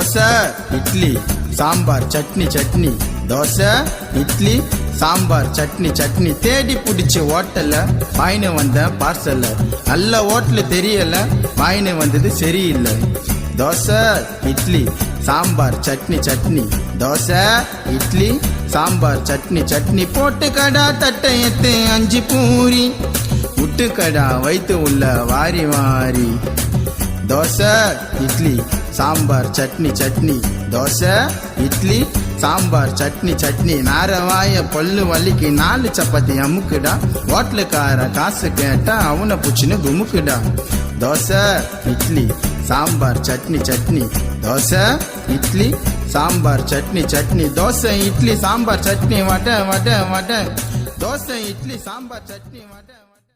தோசை இட்லி சாம்பார் சட்னி சட்னி, தோசை இட்லி சாம்பார் சட்னி சட்னி. தேடி பிடிச்ச ஹோட்டல்ல வாயின்னு வந்த பார்சல்ல, நல்ல ஹோட்டல் தெரியல வாயின்னு வந்தது சரியில்லை. தோசை இட்லி சாம்பார் சட்னி சட்னி, தோசை இட்லி சாம்பார் சட்னி சட்னி. போட்டு கடா தட்டை எத்து 5 பூரி, விட்டு கடா வைத்து உள்ள வாரி வாரி. தோசை இட்லி சாம்பார் சட்னி சட்னி, தோசை இட்லி சாம்பார் சட்னி சட்னி. நாரவாய பல்லு வலிக்கு 4 சப்பாத்தி அமுக்குடா, ஹோட்டலுக்கார காசு கேட்டா அவனை புச்சுன்னு குமுக்குடா. தோசை இட்லி சாம்பார் சட்னி சட்னி, தோசை இட்லி சாம்பார் சட்னி சட்னி. தோசை இட்லி சாம்பார் சட்னி வட வட வட, தோசை இட்லி சாம்பார் சட்னி வட.